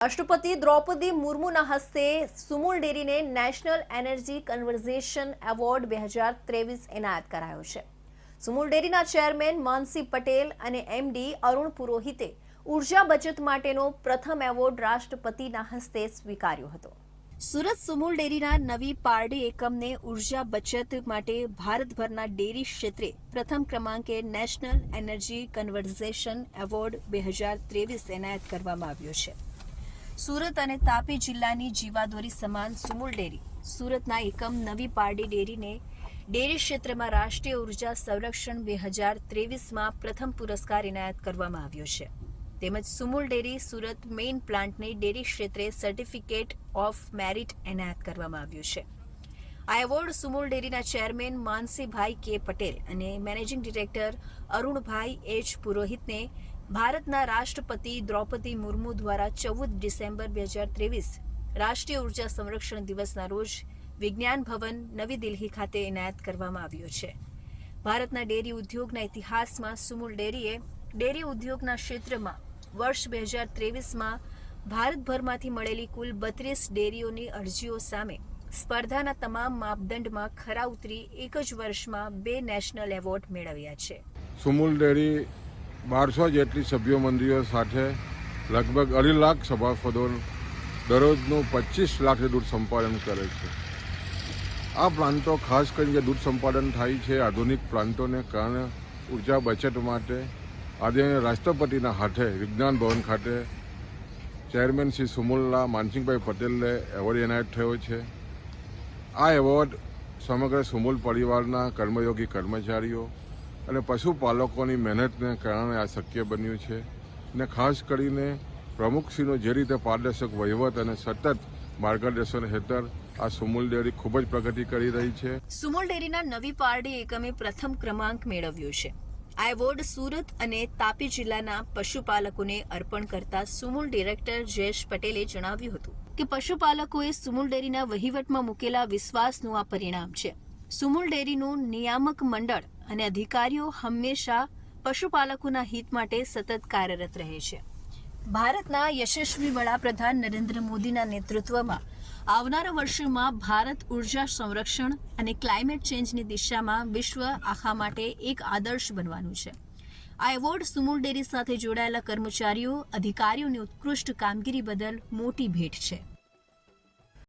રાષ્ટ્રપતિ દ્રૌપદી મુર્મુના હસ્તે સુમુલ ડેરીને નેશનલ એનર્જી કન્વર્ઝેશન એવોર્ડ 2023 એનાયત કરાયો છે। સુમુલ ડેરીના ચેરમેન માનસી પટેલ અને એમડી અરુણ પુરોહિતે ઉર્જા બચત માટેનો પ્રથમ એવોર્ડ રાષ્ટ્રપતિના હસ્તે સ્વીકાર્યો હતો। સુરત સુમુલ ડેરીના નવી પારડી એકમને ઉર્જા બચત માટે ભારતભરના ડેરી ક્ષેત્રે પ્રથમ ક્રમાંકે નેશનલ એનર્જી કન્વર્ઝેશન એવોર્ડ 2023 એનાયત કરવામાં આવ્યો છે। સુરત અને તાપી જિલ્લાની જીવાદોરી સમાન સુમુલ ડેરી સુરતના એકમ નવી પારડી ડેરીને ડેરી ક્ષેત્રમાં રાષ્ટ્રીય ઉર્જા સંરક્ષણ 2023માં પ્રથમ પુરસ્કાર એનાયત કરવામાં આવ્યો છે। તેમજ સુમુલ ડેરી સુરત મેઇન પ્લાન્ટને ડેરી ક્ષેત્રે સર્ટિફિકેટ ઓફ મેરિટ એનાયત કરવામાં આવ્યું છે। આ એવોર્ડ સુમુલ ડેરીના ચેરમેન માનસીભાઈ કે પટેલ અને મેનેજિંગ ડિરેક્ટર અરુણભાઈ એચ પુરોહિતને ભારતના રાષ્ટ્રપતિ દ્રૌપદી મુર્મુ દ્વારા 14 ડિસેમ્બર 2023 રાષ્ટ્રીય ઉર્જા સંરક્ષણ દિવસના રોજ વિજ્ઞાન ભવન નવી દિલ્હી ખાતે એનાયત કરવામાં આવ્યો છે। ભારતના ડેરી ઉદ્યોગના ઇતિહાસમાં સુમુલ ડેરીએ ડેરી ઉદ્યોગના ક્ષેત્રમાં વર્ષ 2023માં ભારતભરમાંથી મળેલી કુલ 32 ડેરીઓની અરજીઓ સામે સ્પર્ધાના તમામ માપદંડમાં ખરા ઉતરી એક જ વર્ષમાં 2 નેશનલ એવોર્ડ મેળવ્યા છે। સુમુલ ડેરી 1200 જેટલી સભ્યો મંડળીઓ સાથે લગભગ 2.5 લાખ સભાસદો દરરોજનું 25 લાખ દૂધ સંપાદન કરે છે। આ પ્લાન્ટો ખાસ કરીને દૂધ સંપાદન થાય છે આધુનિક પ્લાન્ટોને કારણે ઉર્જા બચત માટે આજે રાષ્ટ્રપતિના હાથે વિજ્ઞાન ભવન ખાતે ચેરમેન શ્રી સુમુલના માનસિંહભાઈ પટેલને એવોર્ડ એનાયત થયો છે। આ એવોર્ડ સમગ્ર સુમુલ પરિવારના કર્મયોગી કર્મચારીઓ અને પશુપાલકોની મહેનતને કારણે આ શક્ય બન્યું છે ને ખાસ કરીને પ્રમુખશ્રીનો જે રીતે પારદર્શક વહીવટ અને સતત માર્ગદર્શન હેઠળ આ સુમુલ ડેરી ખૂબ જ પ્રગતિ કરી રહી છે। સુમુલ ડેરીના નવી પારડી એકમે પ્રથમ ક્રમાંક મેળવ્યો છે। આ એવોર્ડ સુરત અને તાપી જિલ્લાના પશુપાલકોને અર્પણ કરતા સુમુલ ડિરેક્ટર જયેશ પટેલે જણાવ્યું હતું કે પશુપાલકોએ સુમુલ ડેરીના વહીવટમાં મૂકેલા વિશ્વાસનું આ પરિણામ છે। સુમુલ ડેરીનું નિયામક મંડળ અને અધિકારીઓ હંમેશા પશુપાલકોના હિત માટે સતત કાર્યરત રહે છે। ભારતના યશસ્વી વડાપ્રધાન નરેન્દ્ર મોદીના નેતૃત્વમાં આવનારા વર્ષોમાં ભારત ઉર્જા સંરક્ષણ અને ક્લાઇમેટ ચેન્જની દિશામાં વિશ્વ આખા માટે એક આદર્શ બનવાનું છે। આ એવોર્ડ સુમુલ ડેરી સાથે જોડાયેલા કર્મચારીઓ અધિકારીઓની ઉત્કૃષ્ટ કામગીરી બદલ મોટી ભેટ છે।